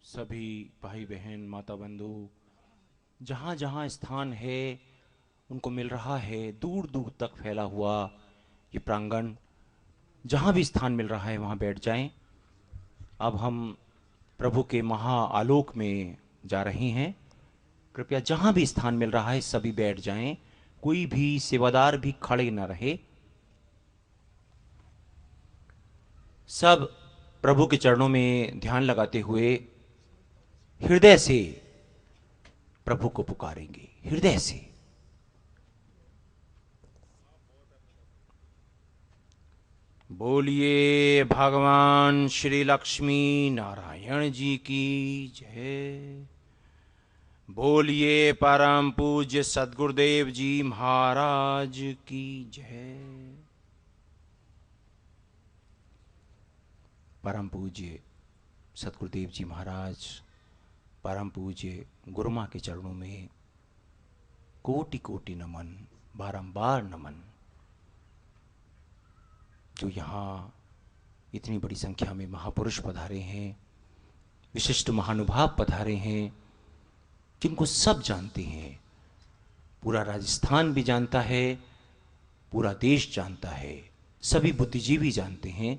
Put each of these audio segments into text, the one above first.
सभी भाई बहन माता बंधु जहाँ जहाँ स्थान है उनको मिल रहा है, दूर दूर तक फैला हुआ ये प्रांगण, जहाँ भी स्थान मिल रहा है वहाँ बैठ जाएं। अब हम प्रभु के महा आलोक में जा रहे हैं। कृपया जहाँ भी स्थान मिल रहा है सभी बैठ जाएं, कोई भी सेवादार भी खड़े न रहे। सब प्रभु के चरणों में ध्यान लगाते हुए हृदय से प्रभु को पुकारेंगे, हृदय से। बोलिए भगवान श्री लक्ष्मी नारायण जी की जय। बोलिए परम पूज्य सद्गुरुदेव जी महाराज की जय। परम पूज्य सद्गुरुदेव जी महाराज, परम पूज्य गुरु माँ के चरणों में कोटि कोटि नमन, बारंबार नमन। जो यहाँ इतनी बड़ी संख्या में महापुरुष पधारे हैं, विशिष्ट महानुभाव पधारे हैं, जिनको सब जानते हैं, पूरा राजस्थान भी जानता है, पूरा देश जानता है, सभी बुद्धिजीवी जानते हैं।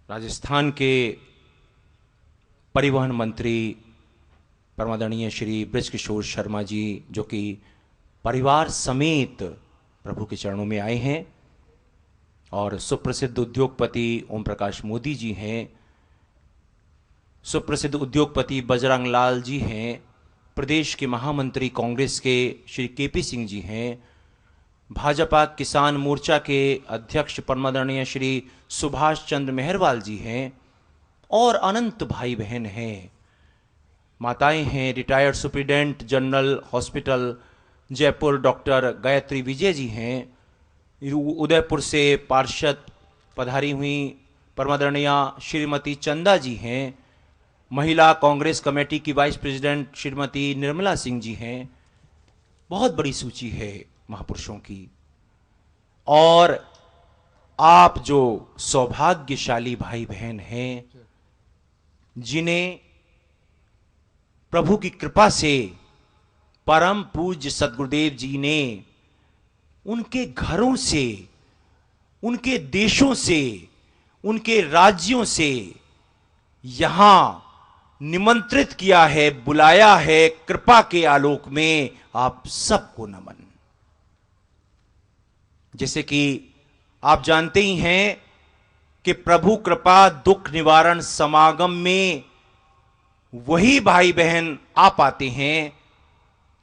राजस्थान के परिवहन मंत्री परमादरणीय श्री बृजकिशोर शर्मा जी, जो कि परिवार समेत प्रभु के चरणों में आए हैं, और सुप्रसिद्ध उद्योगपति ओम प्रकाश मोदी जी हैं, सुप्रसिद्ध उद्योगपति बजरंग लाल जी हैं, प्रदेश के महामंत्री कांग्रेस के श्री केपी सिंह जी हैं, भाजपा किसान मोर्चा के अध्यक्ष परमादरणीय श्री सुभाष चंद्र मेहरवाल जी हैं, और अनंत भाई बहन हैं, माताएं हैं। Retired superintendent general hospital Jaipur doctor Gayatri Vijay ji हैं। उदयपुर से पार्षद पधारी हुई परमादरणीय श्रीमती चंदा जी हैं। महिला कांग्रेस कमेटी की वाइस प्रेसिडेंट श्रीमती निर्मला सिंह जी हैं। बहुत बड़ी सूची है महापुरुषों की। और आप जो सौभाग्यशाली भाई बहन हैं, जिन्हें प्रभु की कृपा से परम पूज्य सद्गुरुदेव जी ने उनके घरों से, उनके देशों से, उनके राज्यों से यहां निमंत्रित किया है, बुलाया है। कृपा के आलोक में आप सबको नमन। जैसे कि आप जानते ही हैं कि प्रभु कृपा दुख निवारण समागम में वही भाई बहन आ पाते हैं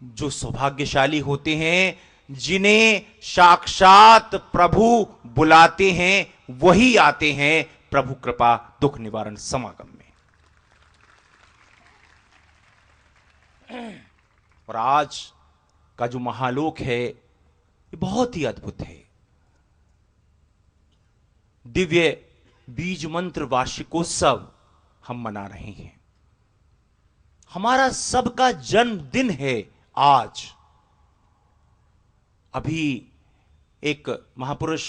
जो सौभाग्यशाली होते हैं, जिन्हें साक्षात प्रभु बुलाते हैं, वही आते हैं प्रभु कृपा दुख निवारण समागम में। और आज का जो महालोक है ये बहुत ही अद्भुत है। दिव्य बीज मंत्र वार्षिकोत्सव हम मना रहे हैं। हमारा सबका जन्मदिन है आज। अभी एक महापुरुष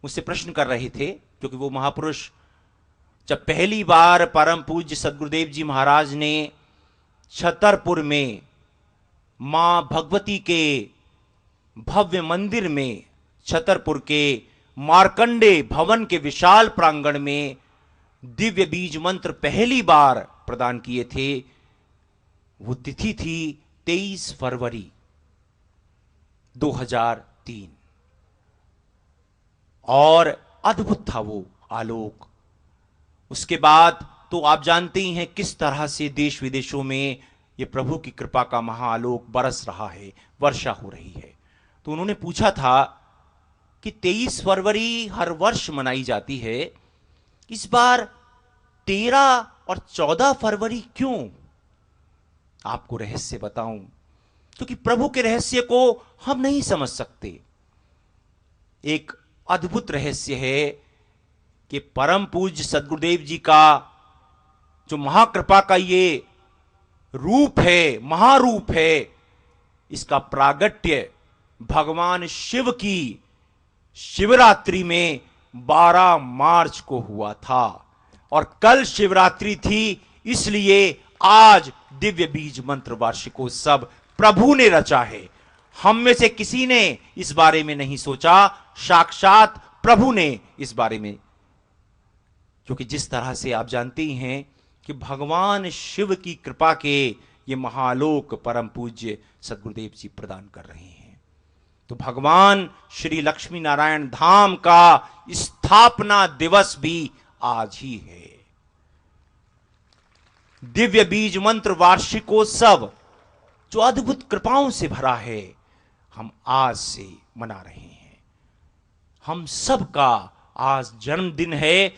मुझसे प्रश्न कर रहे थे, क्योंकि वो महापुरुष जब पहली बार परम पूज्य सद्गुरुदेव जी महाराज ने छतरपुर में मां भगवती के भव्य मंदिर में, छतरपुर के मार्कंडे भवन के विशाल प्रांगण में दिव्य बीज मंत्र पहली बार प्रदान किए थे, वो तिथि थी 23 फरवरी 2003। और अद्भुत था वो आलोक। उसके बाद तो आप जानते ही हैं किस तरह से देश विदेशों में ये प्रभु की कृपा का महाआलोक बरस रहा है, वर्षा हो रही है। तो उन्होंने पूछा था कि 23 फरवरी हर वर्ष मनाई जाती है, इस बार 13 और 14 फरवरी क्यों? आपको रहस्य बताऊं, क्योंकि प्रभु के रहस्य को हम नहीं समझ सकते। एक अद्भुत रहस्य है कि परम पूज्य सद्गुरुदेव जी का जो महाकृपा का ये रूप है, महारूप है, इसका प्रागट्य भगवान शिव की शिवरात्रि में 12 मार्च को हुआ था। और कल शिवरात्रि थी, इसलिए आज दिव्य बीज मंत्र वार्षिकोत्सव प्रभु ने रचा है। हम में से किसी ने इस बारे में नहीं सोचा, साक्षात प्रभु ने इस बारे में, क्योंकि जिस तरह से आप जानते ही हैं कि भगवान शिव की कृपा के ये महालोक परम पूज्य सद्गुरुदेव जी प्रदान कर रहे हैं। तो भगवान श्री लक्ष्मी नारायण धाम का स्थापना दिवस भी आज ही है। दिव्य बीज मंत्र वार्षिकोत्सव जो अद्भुत कृपाओं से भरा है, हम आज से मना रहे हैं। हम सबका आज जन्मदिन है,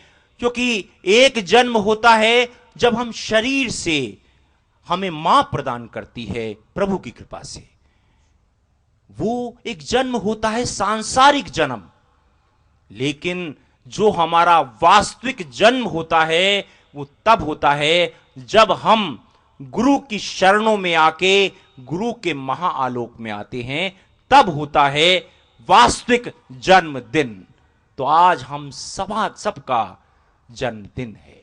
क्योंकि एक जन्म होता है जब हम शरीर से, हमें मां प्रदान करती है प्रभु की कृपा से, वो एक जन्म होता है सांसारिक जन्म। लेकिन जो हमारा वास्तविक जन्म होता है वो तब होता है जब हम गुरु की शरणों में आके गुरु के महाआलोक में आते हैं, तब होता है वास्तविक जन्मदिन। तो आज हम सबका जन्मदिन है।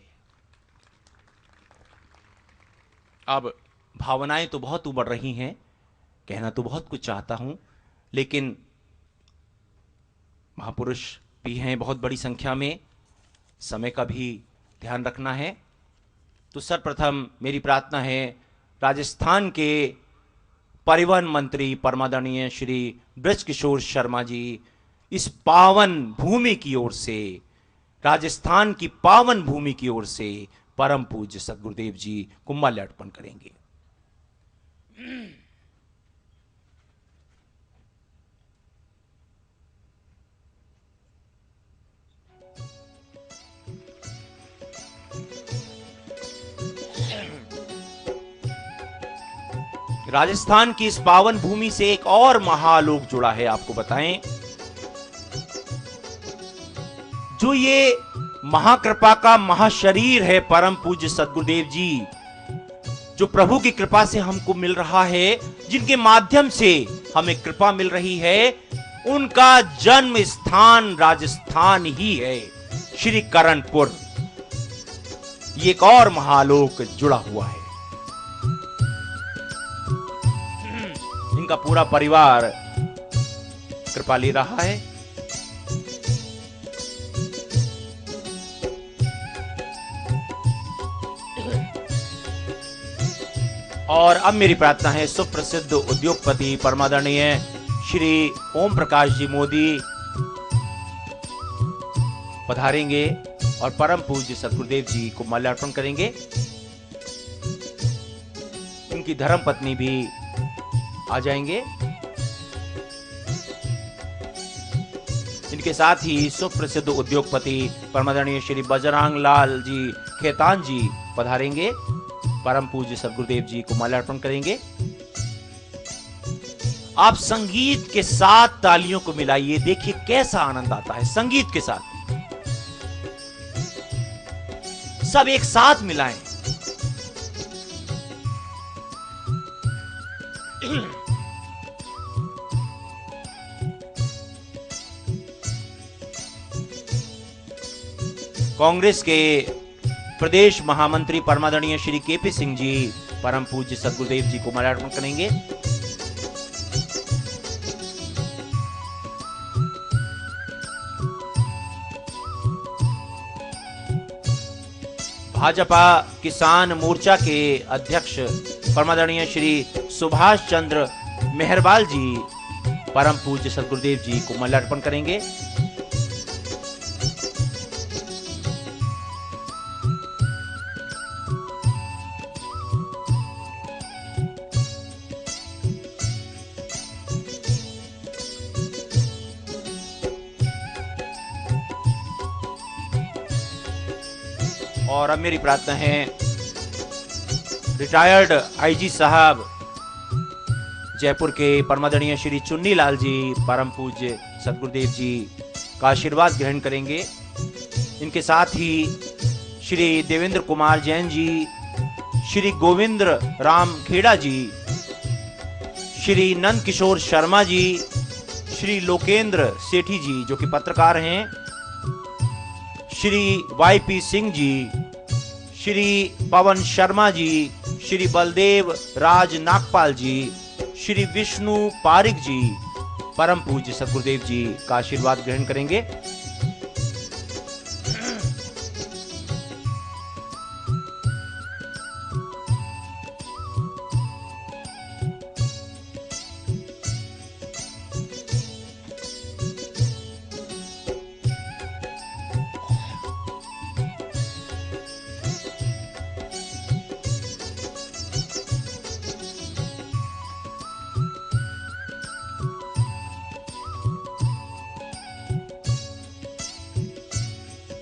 अब भावनाएं तो बहुत उमड़ रही हैं, कहना तो बहुत कुछ चाहता हूं, लेकिन महापुरुष भी हैं बहुत बड़ी संख्या में, समय का भी ध्यान रखना है। तो सर्वप्रथम मेरी प्रार्थना है राजस्थान के परिवहन मंत्री परमादरणीय श्री ब्रजकिशोर शर्मा जी इस पावन भूमि की ओर से, राजस्थान की पावन भूमि की ओर से परम पूज्य सद्गुरुदेव जी को माल्य अर्पण करेंगे। राजस्थान की इस पावन भूमि से एक और महालोक जुड़ा है, आपको बताएं। जो ये महाकृपा का महाशरीर है परम पूज्य सद्गुरुदेव जी, जो प्रभु की कृपा से हमको मिल रहा है, जिनके माध्यम से हमें कृपा मिल रही है, उनका जन्म स्थान राजस्थान ही है, श्री करणपुर। ये एक और महालोक जुड़ा हुआ है। इनका पूरा परिवार कृपा ले रहा है। और अब मेरी प्रार्थना है सुप्रसिद्ध उद्योगपति परमादरणीय श्री ओम प्रकाश जी मोदी पधारेंगे और परम पूज्य सद्गुरुदेव जी को माल्यार्पण करेंगे। उनकी धर्मपत्नी भी आ जाएंगे। इनके साथ ही सुप्रसिद्ध उद्योगपति परमादरणीय श्री बजरंग लाल जी खेतान जी पधारेंगे, परम पूज्य सद्गुरुदेव जी को माल्यार्पण करेंगे। आप संगीत के साथ तालियों को मिलाइए, देखिए कैसा आनंद आता है। संगीत के साथ सब एक साथ मिलाएं। कांग्रेस के प्रदेश महामंत्री परमादरणीय श्री केपी सिंह जी परम पूज्य सद्गुरुदेव जी को माल्यार्पण करेंगे। भाजपा किसान मोर्चा के अध्यक्ष परमादरणीय श्री सुभाष चंद्र मेहरबाल जी परम पूज्य सद्गुरुदेव जी को माल्यार्पण करेंगे। और अब मेरी प्रार्थना है रिटायर्ड आईजी साहब जयपुर के परमादरणीय श्री चुन्नी लाल जी परम पूज्य सद्गुरुदेव जी का आशीर्वाद ग्रहण करेंगे। इनके साथ ही श्री देवेंद्र कुमार जैन जी, श्री गोविंद्र राम खेड़ा जी, श्री नंद किशोर शर्मा जी, श्री लोकेंद्र सेठी जी जो कि पत्रकार हैं, श्री वाईपी सिंह जी, श्री पवन शर्मा जी, श्री बलदेव राज नागपाल जी, श्री विष्णु पारिक जी परम पूज्य सद्गुरुदेव जी का आशीर्वाद ग्रहण करेंगे।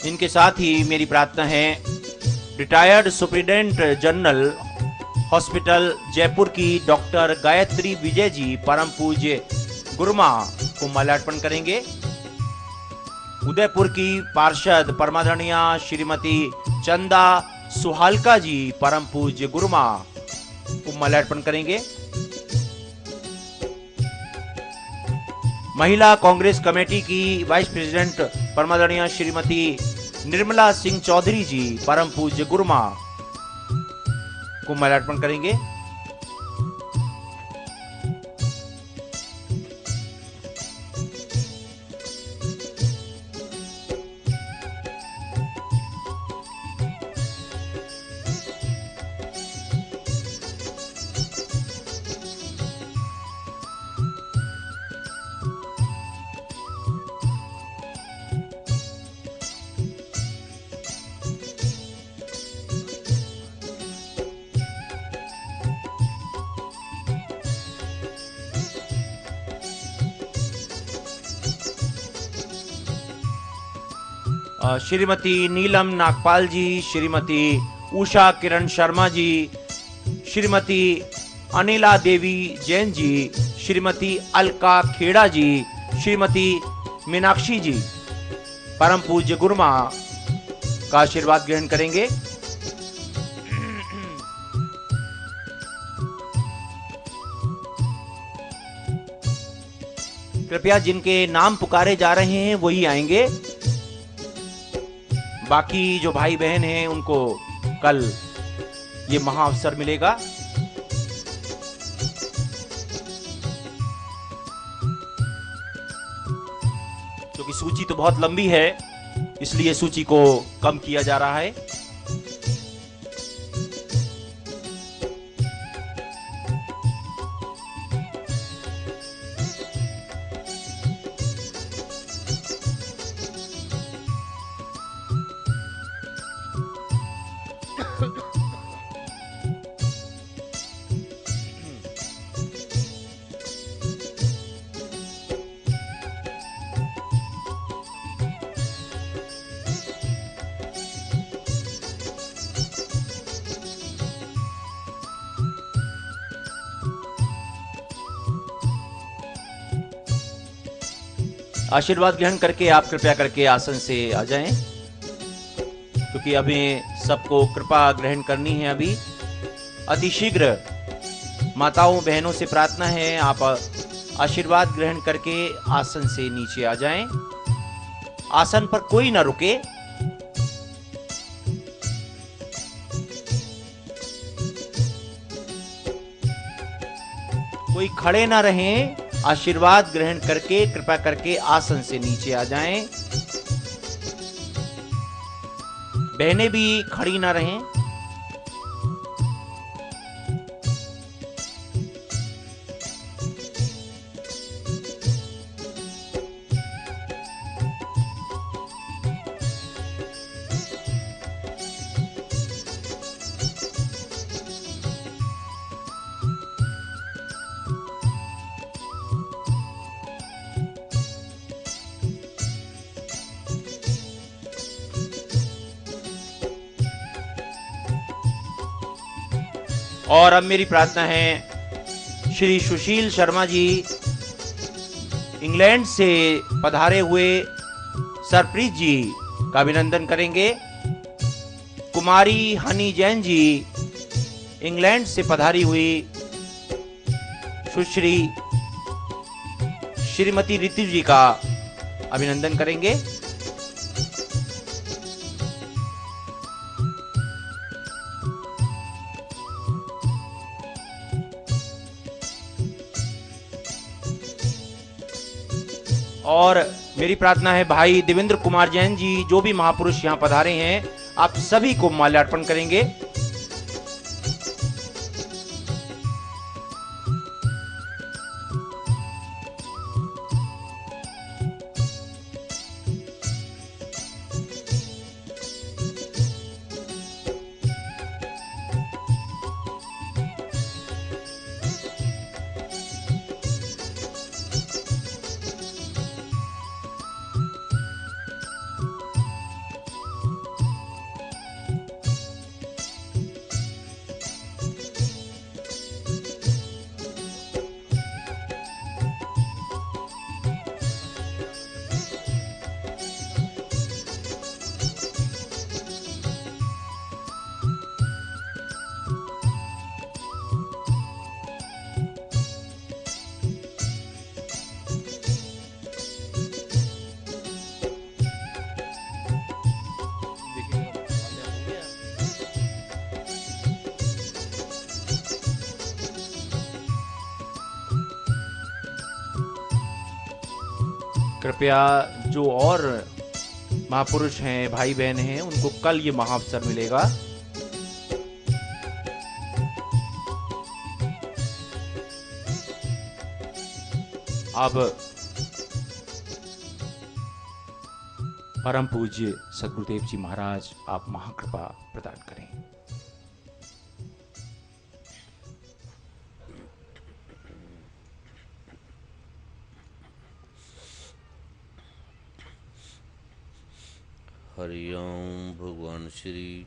इनके साथ ही मेरी प्रार्थना है retired superintendent general hospital Jaipur की डॉक्टर गायत्री विजय जी परम पूज्य गुरुमा को माल्यार्पण करेंगे। उदयपुर की पार्षद परमादरणीय श्रीमती चंदा सुहालका जी परम पूज्य गुरुमा को माल्यार्पण करेंगे। महिला कांग्रेस कमेटी की वाइस प्रेसिडेंट परमादरणीय श्रीमती निर्मला सिंह चौधरी जी परम पूज्य गुरुमा को माल्यार्पण करेंगे। श्रीमती नीलम नागपाल जी, श्रीमती उषा किरण शर्मा जी, श्रीमती अनिला देवी जैन जी, श्रीमती अलका खेड़ा जी, श्रीमती मीनाक्षी जी परम पूज्य गुरुमा का आशीर्वाद ग्रहण करेंगे। कृपया जिनके नाम पुकारे जा रहे हैं वही आएंगे। बाकी जो भाई बहन हैं उनको कल ये महा अवसर मिलेगा। क्योंकि सूची तो बहुत लंबी है इसलिए सूची को कम किया जा रहा है। आशीर्वाद ग्रहण करके आप कृपया करके आसन से आ जाएं, क्योंकि अभी सबको कृपा ग्रहण करनी है। अभी अतिशीघ्र माताओं बहनों से प्रार्थना है आप आशीर्वाद ग्रहण करके आसन से नीचे आ जाएं। आसन पर कोई ना रुके। कोई खड़े ना रहें। आशीर्वाद ग्रहण करके कृपा करके आसन से नीचे आ जाएं। बहनें भी खड़ी ना रहें। और अब मेरी प्रार्थना है श्री सुशील शर्मा जी इंग्लैंड से पधारे हुए सरप्रीत जी का अभिनंदन करेंगे। कुमारी हनी जैन जी इंग्लैंड से पधारी हुई सुश्री श्रीमती ऋतु जी का अभिनंदन करेंगे। और मेरी प्रार्थना है भाई देवेंद्र कुमार जैन जी, जो भी महापुरुष यहाँ पधारे हैं, आप सभी को माल्यार्पण करेंगे। कृपया जो और महापुरुष हैं, भाई बहन हैं, उनको कल ये महाअवसर मिलेगा। अब परम पूज्य सद्गुरुदेव जी महाराज, आप महाकृपा प्रदान करें। हरिओम भगवान श्री,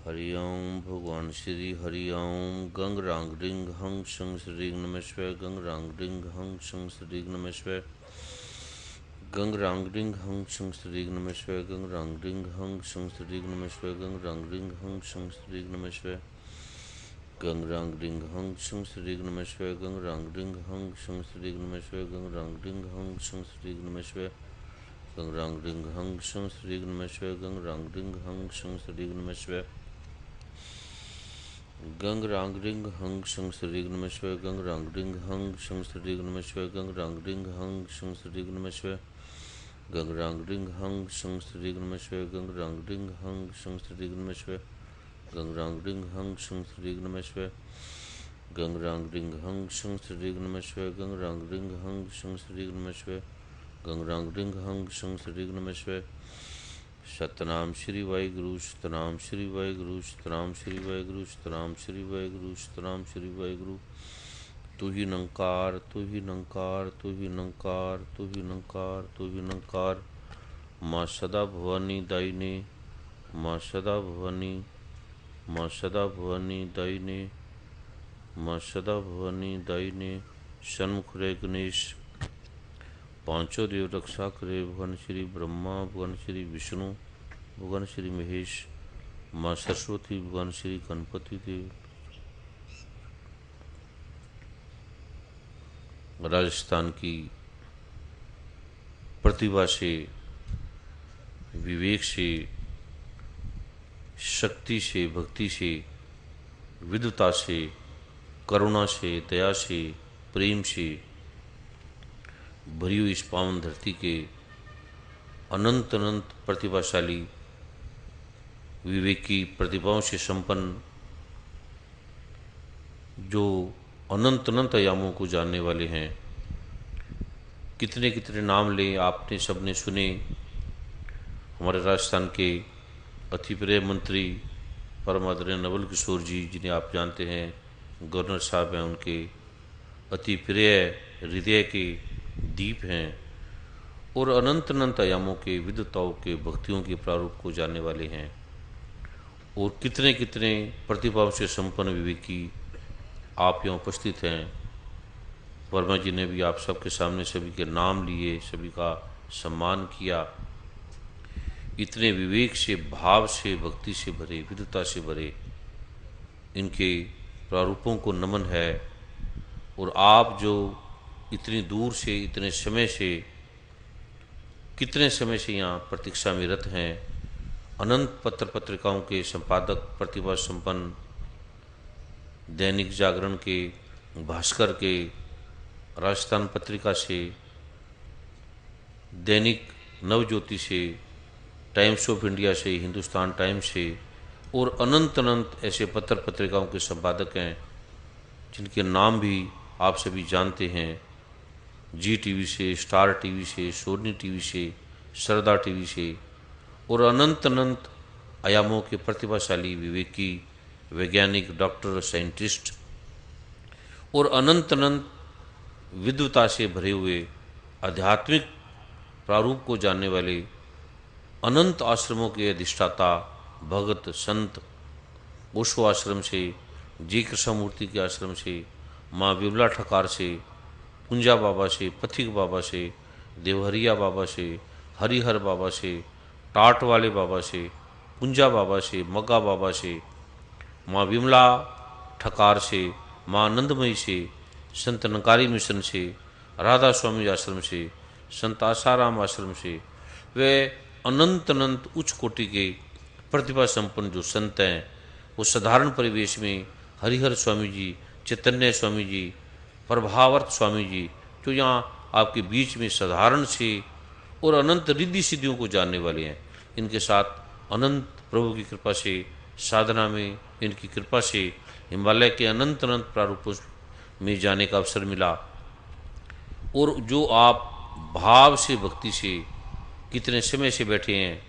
हरिओम भगवान श्री, हरिओम गंग रांग रिंग हंग शंग श्री नमस्वाय, गंग रांग रिंग हंग शंग श्री नमस्वाय, गंग रांग रिंग हंग शंग श्री नमस्वाय, गंग रांग रिंग हंग शंग श्री नमस्वाय, गंग रांग रिंग हंग शंग श्री नमस्वाय, गंग रांग रिंग हंग शंग श्री नमस्वाय, गंग रांग रिंग हंग शंग श्री नमस्वाय, गंग रांग रिंग हंग शंग श्री नमस्वाय, गंग रांग रिंग हंग शंग श्री नमस्वाय, गंग रांग रिंग हंग शंग श्री नमस्वाय, गंग रांग रिंग हंग शंग श्री नमस्वाय, गंग रांग रिंग हंग शंग श्री नमस्वाय, गंग रांग रिंग हंग शंग श्री नमस्वाय, गंग रांग रिंग हंग शंग श्री नमस्वाय, गंग रांग रिंग हंग शंग श्री नमस्वाय, गंग रांग रिंग हंग शंग श्री नमस्वाय, गंग रांग रिंग हंग शंग श्री नमस्वाय, गंग रांग रिंग हंग शंग श्री नमस्वाय, गंग रांग रिंग हंग शंग श्री नमस्वाय। सतनाम श्री वाहिगुरु, सतनाम श्री वाहिगुरु, सतनाम श्री वाहिगुरु, सतनाम श्री वाहिगुरु, सतनाम श्री वाहिगुरु। तू ही निरंकार, तू ही निरंकार, तू ही निरंकार, तू ही निरंकार, तू ही निरंकार। माँ सदा भवानी दायिने, माँ सदा भवानी, माँ सदा भवानी दायिने, माँ सदा भवानी दायिने। सन्मुख रे गणेश, पांचों देव रक्षा करे, भगवान श्री ब्रह्मा, भगवान श्री विष्णु, भगवान श्री महेश, माँ सरस्वती, भगवान श्री गणपति देव। राजस्थान की प्रतिभा से, विवेक से, शक्ति से, भक्ति से, विद्वता से, करुणा से, दया से, प्रेम से भरी हुई इस पावन धरती के अनंत अनंत प्रतिभाशाली, विवेकी, प्रतिभाओं से संपन्न, जो अनंत अनंत आयामों को जानने वाले हैं। कितने कितने नाम ले आपने सबने सुने। हमारे राजस्थान के अति प्रिय मंत्री परम आदरणीय नवल किशोर जी, जिन्हें आप जानते हैं, गवर्नर साहब हैं, उनके अति प्रिय हृदय के दीप हैं, और अनंत अनंत आयामों के, विद्वताओं के, भक्तियों के प्रारूप को जानने वाले हैं। और कितने कितने प्रतिभाओं से संपन्न विवेकी आप यहाँ उपस्थित हैं। वर्मा जी ने भी आप सबके सामने सभी के नाम लिए, सभी का सम्मान किया। इतने विवेक से, भाव से, भक्ति से भरे, विद्वता से भरे इनके प्रारूपों को नमन है। और आप जो इतनी दूर से, इतने समय से, कितने समय से यहाँ प्रतीक्षा में रत हैं, अनंत पत्र पत्रिकाओं के संपादक, प्रतिभा संपन्न, दैनिक जागरण के, भास्कर के, राजस्थान पत्रिका से, दैनिक नवज्योति से, टाइम्स ऑफ इंडिया से, हिंदुस्तान टाइम्स से और अनंत अनंत ऐसे पत्र पत्रिकाओं के संपादक हैं जिनके नाम भी आप सभी जानते हैं। जी टीवी से, स्टार टीवी से, सोनी टीवी से, सरदा टीवी से और अनंत अनंत आयामों के प्रतिभाशाली, विवेकी, वैज्ञानिक, डॉक्टर, साइंटिस्ट और अनंत अनंत विद्वता से भरे हुए आध्यात्मिक प्रारूप को जानने वाले अनंत आश्रमों के अधिष्ठाता, भगत, संत, ओशो आश्रम से, जी कृष्णमूर्ति के आश्रम से, माँ विमला ठकार से, पुंजा बाबा से, पथिक बाबा से, देवहरिया बाबा से, हरिहर बाबा से, टाट वाले बाबा से, पुंजा बाबा से, मग्गा बाबा से, माँ विमला ठकार से, माँ आनंदमयी से, संत नकारी मिशन से, राधा स्वामी आश्रम से, संत आसाराम आश्रम से, वे अनंत अनंत उच्च कोटि के प्रतिभा संपन्न जो संत हैं, वो साधारण परिवेश में हरिहर स्वामी जी, चैतन्य स्वामी जी, प्रभावर्त स्वामी जी, जो यहाँ आपके बीच में साधारण से और अनंत रिद्धि सिद्धियों को जानने वाले हैं, इनके साथ अनंत प्रभु की कृपा से, साधना में इनकी कृपा से हिमालय के अनंत अनंत प्रारूपों में जाने का अवसर मिला। और जो आप भाव से, भक्ति से कितने समय से बैठे हैं,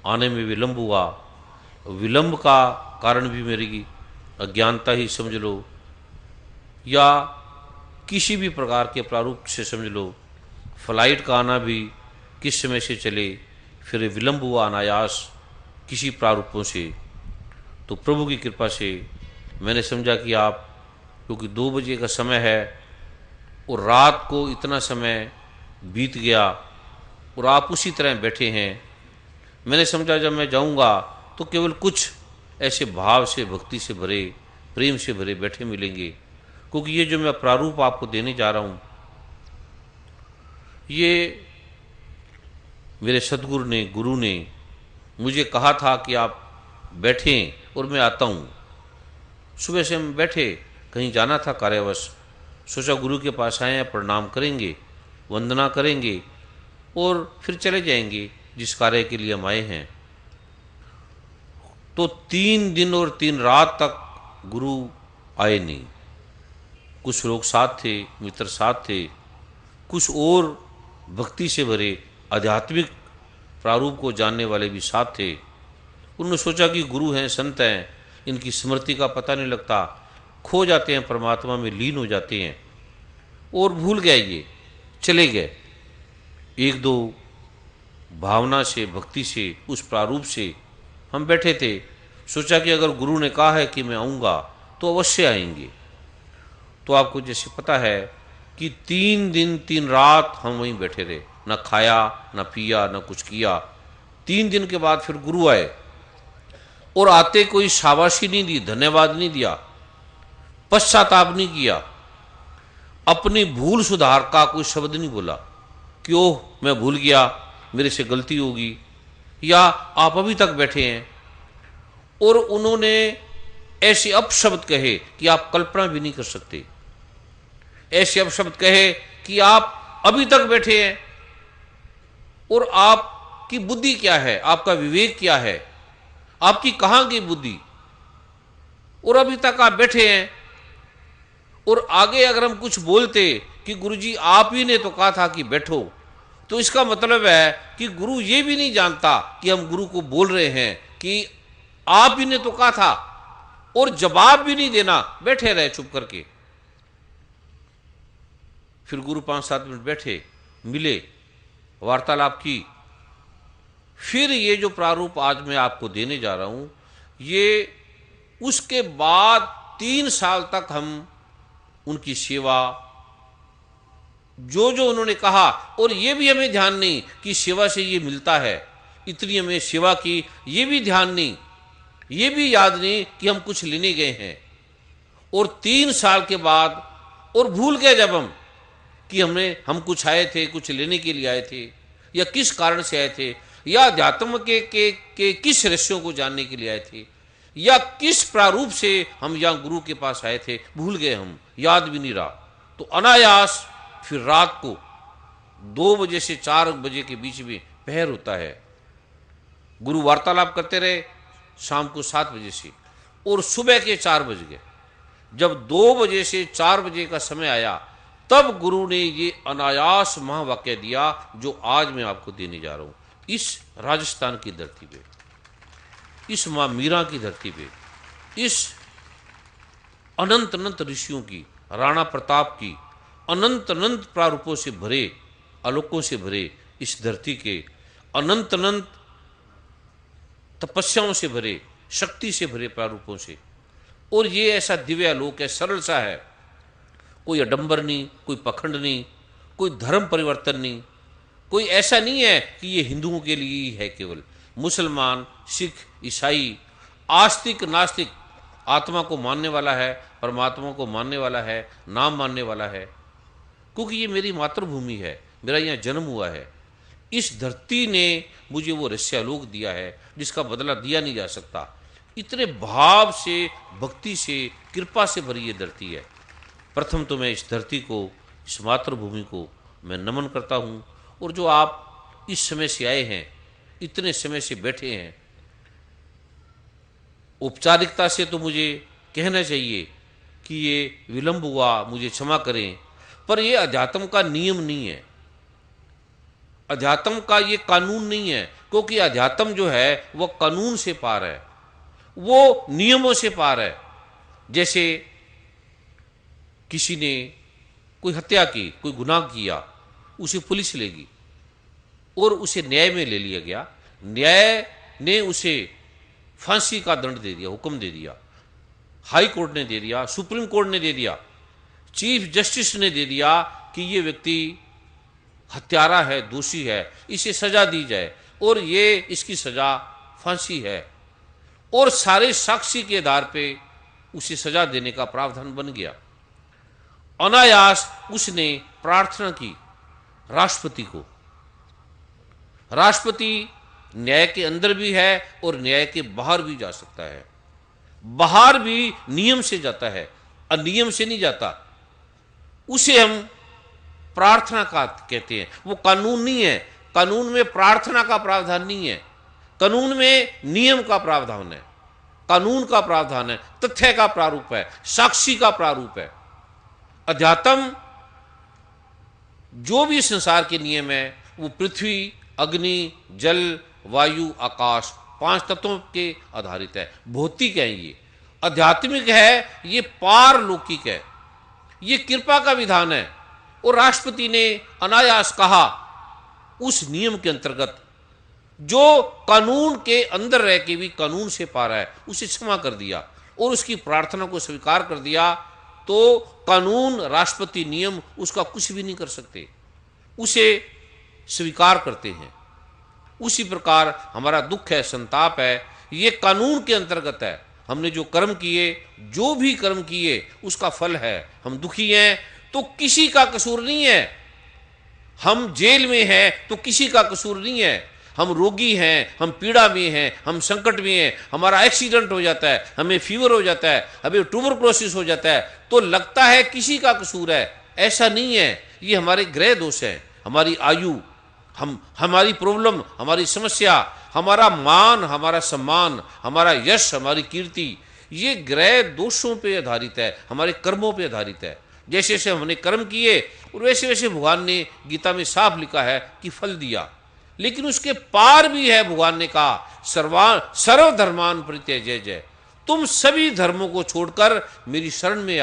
आने में विलंब हुआ, विलंब का कारण भी मेरी अज्ञानता ही समझ लो या किसी भी प्रकार के प्रारूप से समझ लो। फ्लाइट का आना भी किस समय से चले, फिर विलंब हुआ अनायास किसी प्रारूपों से। तो प्रभु की कृपा से मैंने समझा कि आप, क्योंकि 2 बजे का समय है और रात को इतना समय बीत गया और आप उसी तरह बैठे हैं, मैंने समझा जब मैं जाऊंगा तो केवल कुछ ऐसे भाव से, भक्ति से भरे, प्रेम से भरे बैठे मिलेंगे, क्योंकि ये जो मैं प्रारूप आपको देने जा रहा हूँ, ये मेरे सदगुरु ने, गुरु ने मुझे कहा था कि आप बैठें और मैं आता हूँ। सुबह से हम बैठे, कहीं जाना था कार्यवश, सोचा गुरु के पास आए हैं, प्रणाम करेंगे, वंदना करेंगे और फिर चले जाएंगे जिस कार्य के लिए हम आए हैं। तो 3 दिन और 3 रात तक गुरु आए नहीं। कुछ लोग साथ थे, मित्र साथ थे, कुछ और भक्ति से भरे आध्यात्मिक प्रारूप को जानने वाले भी साथ थे। उन्होंने सोचा कि गुरु हैं, संत हैं, इनकी स्मृति का पता नहीं लगता, खो जाते हैं, परमात्मा में लीन हो जाते हैं, और भूल गए, ये चले गए। 1-2 भावना से, भक्ति से, उस प्रारूप से हम बैठे थे। सोचा कि अगर गुरु ने कहा है कि मैं आऊँगा तो अवश्य आएंगे। तो आपको जैसे पता है कि 3 दिन 3 रात हम वहीं बैठे रहे, ना खाया, ना पिया, ना कुछ किया। 3 दिन के बाद फिर गुरु आए और आते कोई शाबाशी नहीं दी, धन्यवाद नहीं दिया, पश्चाताप नहीं किया, अपनी भूल सुधार का कोई शब्द नहीं बोला कि ओह मैं भूल गया, मेरे से गलती होगी, या आप अभी तक बैठे हैं। और उन्होंने ऐसे अपशब्द कहे कि आप कल्पना भी नहीं कर सकते, ऐसे अपशब्द कहे कि आप अभी तक बैठे हैं और आपकी बुद्धि क्या है, आपका विवेक क्या है, आपकी कहाँ की बुद्धि, और अभी तक आप बैठे हैं। और आगे अगर हम कुछ बोलते कि गुरुजी आप ही ने तो कहा था कि बैठो, तो इसका मतलब है कि गुरु ये भी नहीं जानता कि हम गुरु को बोल रहे हैं कि आप ही ने तो कहा था, और जवाब भी नहीं देना, बैठे रहे चुप करके। फिर गुरु 5-7 मिनट बैठे, मिले, वार्तालाप की। फिर ये जो प्रारूप आज मैं आपको देने जा रहा हूं, ये उसके बाद 3 साल तक हम उनकी सेवा, जो जो उन्होंने कहा, और ये भी हमें ध्यान नहीं कि सेवा से ये मिलता है, इतनी हमें सेवा की, ये भी ध्यान नहीं, ये भी याद नहीं कि हम कुछ लेने गए हैं। और 3 साल के बाद, और भूल गए जब हम कि हम कुछ आए थे, कुछ लेने के लिए आए थे, या किस कारण से आए थे, या अध्यात्म के किस रहस्यों को जानने के लिए आए थे, या किस प्रारूप से हम यहाँ गुरु के पास आए थे, भूल गए हम, याद भी नहीं रहा। तो अनायास फिर रात को 2 बजे से 4 बजे के बीच में पहर होता है। गुरु वार्तालाप करते रहे शाम को 7 बजे से, और सुबह के 4 बज गए। जब 2 बजे से 4 बजे का समय आया तब गुरु ने ये अनायास महावाक्य दिया जो आज मैं आपको देने जा रहा हूं। इस राजस्थान की धरती पे, इस मां मीरा की धरती पे, इस अनंत अनंत ऋषियों की, राणा प्रताप की अनंत अनंत प्रारूपों से भरे, आलोकों से भरे इस धरती के अनंत अनंत तपस्याओं से भरे, शक्ति से भरे प्रारूपों से, और ये ऐसा दिव्य आलोक है, सरल सा है, कोई अडंबर नहीं, कोई पखंड नहीं, कोई धर्म परिवर्तन नहीं, कोई ऐसा नहीं है कि ये हिंदुओं के लिए ही है। केवल मुसलमान, सिख, ईसाई, आस्तिक, नास्तिक, आत्मा को मानने वाला है, परमात्मा को मानने वाला है, नाम मानने वाला है, क्योंकि ये मेरी मातृभूमि है, मेरा यहाँ जन्म हुआ है। इस धरती ने मुझे वो रहस्यालोक दिया है जिसका बदला दिया नहीं जा सकता। इतने भाव से, भक्ति से, कृपा से भरी ये धरती है। प्रथम तो मैं इस धरती को, इस मातृभूमि को मैं नमन करता हूँ। और जो आप इस समय से आए हैं, इतने समय से बैठे हैं, औपचारिकता से तो मुझे कहना चाहिए कि ये विलंब हुआ, मुझे क्षमा करें, पर ये अध्यात्म का नियम नहीं है, अध्यात्म का ये कानून नहीं है, क्योंकि अध्यात्म जो है वो कानून से पार है, वो नियमों से पार है। जैसे किसी ने कोई हत्या की, कोई गुनाह किया, उसे पुलिस लेगी और उसे न्याय में ले लिया गया, न्याय ने उसे फांसी का दंड दे दिया, हुक्म दे दिया, हाई कोर्ट ने दे दिया, सुप्रीम कोर्ट ने दे दिया, चीफ जस्टिस ने दे दिया कि ये व्यक्ति हत्यारा है, दोषी है, इसे सजा दी जाए, और ये इसकी सजा फांसी है, और सारे साक्षी के आधार पे उसे सजा देने का प्रावधान बन गया। अनायास उसने प्रार्थना की राष्ट्रपति को। राष्ट्रपति न्याय के अंदर भी है और न्याय के बाहर भी जा सकता है, बाहर भी नियम से जाता है, अनियम से नहीं जाता। उसे हम प्रार्थना का कहते हैं। वो कानून नहीं है, कानून में प्रार्थना का प्रावधान नहीं है, कानून में नियम का प्रावधान है, कानून का प्रावधान है, तथ्य का प्रारूप है, साक्षी का प्रारूप है। अध्यात्म जो भी संसार के नियम है वो पृथ्वी, अग्नि, जल, वायु, आकाश, 5 तत्वों के आधारित है, भौतिक है। ये आध्यात्मिक है, ये पारलौकिक है, ये कृपा का विधान है। और राष्ट्रपति ने अनायास कहा उस नियम के अंतर्गत जो कानून के अंदर रह के भी कानून से पार है, उसे क्षमा कर दिया और उसकी प्रार्थना को स्वीकार कर दिया। तो कानून, राष्ट्रपति, नियम उसका कुछ भी नहीं कर सकते, उसे स्वीकार करते हैं। उसी प्रकार हमारा दुख है, संताप है, ये कानून के अंतर्गत है। हमने जो कर्म किए, जो भी कर्म किए, उसका फल है। हम दुखी हैं तो किसी का कसूर नहीं है, हम जेल में हैं तो किसी का कसूर नहीं है, हम रोगी हैं, हम पीड़ा में हैं, हम संकट में हैं, हमारा एक्सीडेंट हो जाता है, हमें फीवर हो जाता है, हमें ट्यूबरक्लोसिस हो जाता है, तो लगता है किसी का कसूर है। ऐसा नहीं है, ये हमारे ग्रह दोष है, हमारी आयु, हमारी प्रॉब्लम, हमारी समस्या, हमारा मान, हमारा सम्मान, हमारा यश, हमारी कीर्ति, ये ग्रह दोषों पे आधारित है, हमारे कर्मों पे आधारित है। जैसे जैसे हमने कर्म किए और वैसे वैसे भगवान ने गीता में साफ लिखा है कि फल दिया। लेकिन उसके पार भी है, भगवान ने कहा सर्वधर्मान परित्यज्य जय, तुम सभी धर्मों को छोड़कर मेरी शरण में आ,